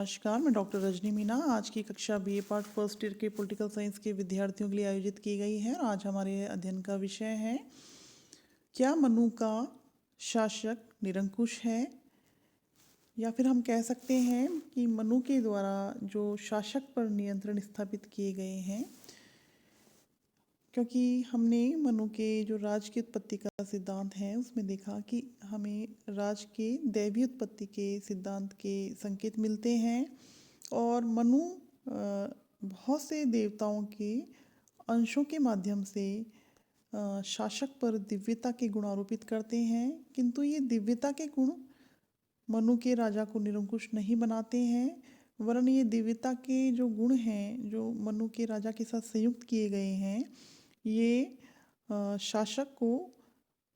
नमस्कार, मैं डॉक्टर रजनी मीना आज की कक्षा बीए पार्ट फर्स्ट ईयर के पॉलिटिकल साइंस के विद्यार्थियों के लिए आयोजित की गई है। आज हमारे अध्ययन का विषय है, क्या मनु का शासक निरंकुश है, या फिर हम कह सकते हैं कि मनु के द्वारा जो शासक पर नियंत्रण स्थापित किए गए हैं। क्योंकि हमने मनु के जो राज की उत्पत्ति का सिद्धांत है उसमें देखा कि हमें राज के दैवीय उत्पत्ति के सिद्धांत के संकेत मिलते हैं और मनु बहुत से देवताओं के अंशों के माध्यम से शासक पर दिव्यता के गुण आरोपित करते हैं, किंतु ये दिव्यता के गुण मनु के राजा को निरंकुश नहीं बनाते हैं, वरन ये दिव्यता के जो गुण हैं जो मनु के राजा के साथ संयुक्त किए गए हैं, ये शासक को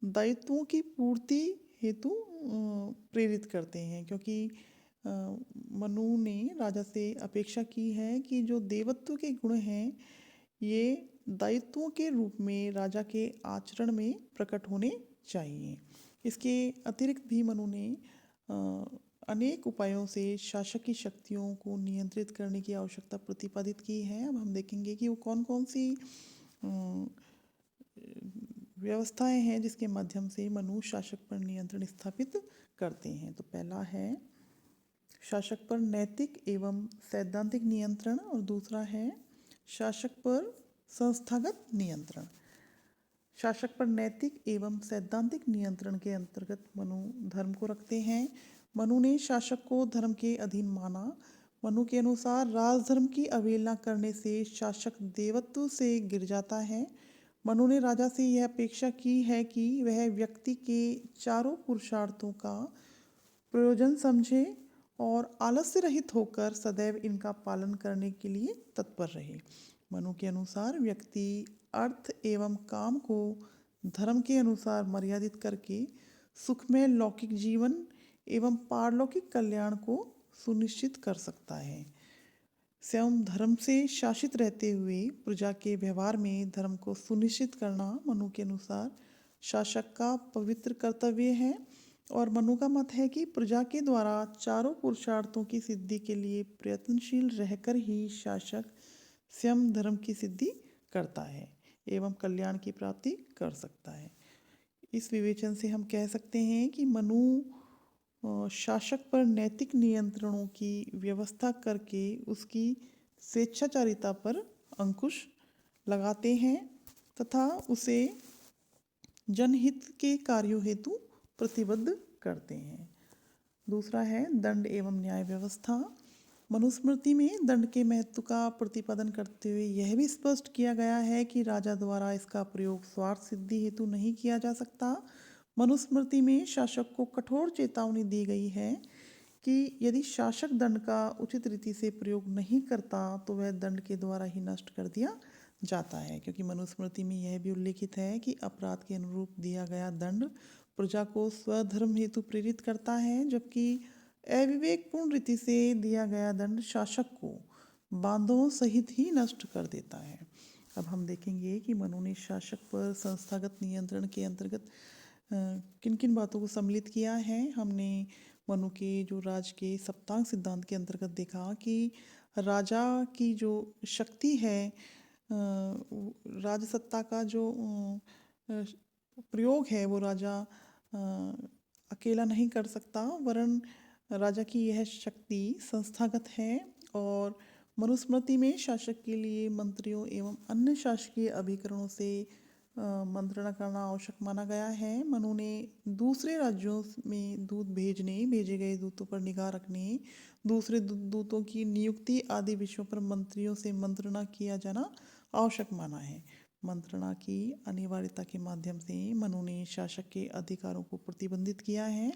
दायित्वों की पूर्ति हेतु प्रेरित करते हैं। क्योंकि मनु ने राजा से अपेक्षा की है कि जो देवत्व के गुण हैं ये दायित्वों के रूप में राजा के आचरण में प्रकट होने चाहिए। इसके अतिरिक्त भी मनु ने अनेक उपायों से शासक की शक्तियों को नियंत्रित करने की आवश्यकता प्रतिपादित की है। अब हम देखेंगे कि वो कौन कौन सी व्यवस्थाएं हैं जिसके माध्यम से मनु शासक पर नियंत्रण स्थापित करते हैं। तो पहला है शासक पर नैतिक एवं सैद्धांतिक नियंत्रण और दूसरा है शासक पर संस्थागत नियंत्रण। शासक पर नैतिक एवं सैद्धांतिक नियंत्रण के अंतर्गत मनु धर्म को रखते हैं। मनु ने शासक को धर्म के अधीन माना। मनु के अनुसार राजधर्म की अवहेलना करने से शासक देवत्व से गिर जाता है। मनु ने राजा से यह अपेक्षा की है कि वह व्यक्ति के चारों पुरुषार्थों का प्रयोजन समझे और आलस्य रहित होकर सदैव इनका पालन करने के लिए तत्पर रहे। मनु के अनुसार व्यक्ति अर्थ एवं काम को धर्म के अनुसार मर्यादित करके सुखमय लौकिक जीवन एवं पारलौकिक कल्याण को सुनिश्चित कर सकता है। स्वयं धर्म से शासित रहते हुए प्रजा के व्यवहार में धर्म को सुनिश्चित करना मनु के अनुसार शासक का पवित्र कर्तव्य है। और मनु का मत है कि प्रजा के द्वारा चारों पुरुषार्थों की सिद्धि के लिए प्रयत्नशील रहकर ही शासक स्वयं धर्म की सिद्धि करता है एवं कल्याण की प्राप्ति कर सकता है। इस विवेचन से हम कह सकते हैं कि मनु शासक पर नैतिक नियंत्रणों की व्यवस्था करके उसकी स्वेच्छाचारिता पर अंकुश लगाते हैं तथा उसे जनहित के कार्यों हेतु प्रतिबद्ध करते हैं। दूसरा है दंड एवं न्याय व्यवस्था। मनुस्मृति में दंड के महत्व का प्रतिपादन करते हुए यह भी स्पष्ट किया गया है कि राजा द्वारा इसका प्रयोग स्वार्थ सिद्धि हेतु नहीं किया जा सकता। मनुस्मृति में शासक को कठोर चेतावनी दी गई है कि यदि शासक दंड का उचित रीति से प्रयोग नहीं करता तो वह दंड के द्वारा ही नष्ट कर दिया जाता है। क्योंकि मनुस्मृति में यह भी उल्लेखित है कि अपराध के अनुरूप दिया गया दंड प्रजा को स्वधर्म हेतु प्रेरित करता है, जबकि अविवेकपूर्ण रीति से दिया गया दंड शासक को बांधों सहित ही नष्ट कर देता है। अब हम देखेंगे कि मनु ने शासक पर संस्थागत नियंत्रण के अंतर्गत किन किन बातों को सम्मिलित किया है। हमने मनु के जो राज के सप्तांग सिद्धांत के अंतर्गत देखा कि राजा की जो शक्ति है, राजसत्ता का जो प्रयोग है वो राजा अकेला नहीं कर सकता, वरन राजा की यह शक्ति संस्थागत है। और मनुस्मृति में शासक के लिए मंत्रियों एवं अन्य शासकीय अभिकरणों से मंत्रणा करना आवश्यक माना गया है। मनु ने दूसरे राज्यों में दूत भेजे गए दूतों पर निगाह रखने, दूसरे दूतों की नियुक्ति आदि विषयों पर मंत्रियों से मंत्रणा किया जाना आवश्यक माना है। मंत्रणा की अनिवार्यता के माध्यम से मनु ने शासक के अधिकारों को प्रतिबंधित किया है।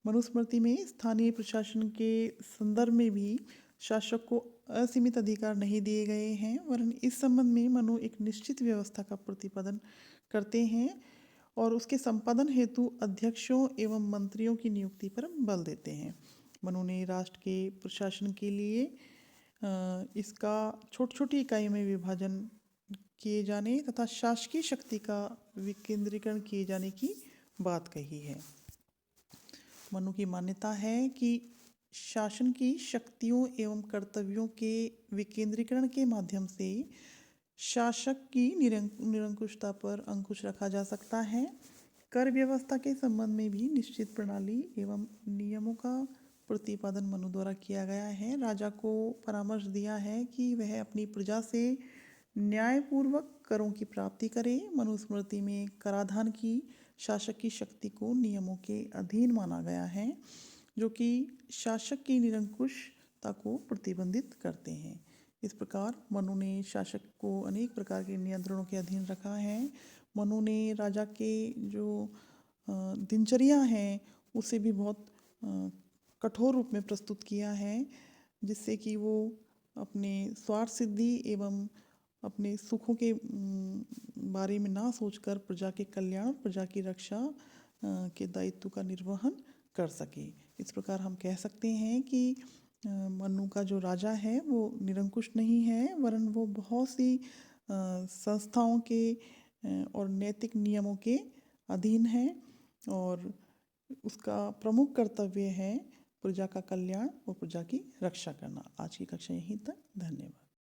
मनुस्मृति में स्थानीय प्रशासन के संदर्भ में भी शासक को असीमित अधिकार नहीं दिए गए हैं, वरन इस संबंध में मनु एक निश्चित व्यवस्था का प्रतिपादन करते हैं और उसके संपादन हेतु अध्यक्षों एवं मंत्रियों की नियुक्ति पर बल देते हैं। मनु ने राष्ट्र के प्रशासन के लिए इसका छोटी छोटी इकाइयों में विभाजन किए जाने तथा शासकीय शक्ति का विकेंद्रीकरण किए जाने की बात कही है। मनु की मान्यता है कि शासन की शक्तियों एवं कर्तव्यों के विकेंद्रीकरण के माध्यम से शासक की निरंकुशता पर अंकुश रखा जा सकता है। कर व्यवस्था के संबंध में भी निश्चित प्रणाली एवं नियमों का प्रतिपादन मनु द्वारा किया गया है। राजा को परामर्श दिया है कि वह अपनी प्रजा से न्यायपूर्वक करों की प्राप्ति करे। मनुस्मृति में कराधान की शासक की शक्ति को नियमों के अधीन माना गया है, जो कि शासक की निरंकुशता को प्रतिबंधित करते हैं। इस प्रकार मनु ने शासक को अनेक प्रकार के नियंत्रणों के अधीन रखा है। मनु ने राजा के जो दिनचर्या हैं उसे भी बहुत कठोर रूप में प्रस्तुत किया है, जिससे कि वो अपने स्वार्थ सिद्धि एवं अपने सुखों के बारे में ना सोचकर प्रजा के कल्याण, प्रजा की रक्षा के दायित्व का निर्वहन कर सके। इस प्रकार हम कह सकते हैं कि मनु का जो राजा है वो निरंकुश नहीं है, वरन वो बहुत सी संस्थाओं के और नैतिक नियमों के अधीन है और उसका प्रमुख कर्तव्य है प्रजा का कल्याण और प्रजा की रक्षा करना। आज की कक्षा यहीं तक। धन्यवाद।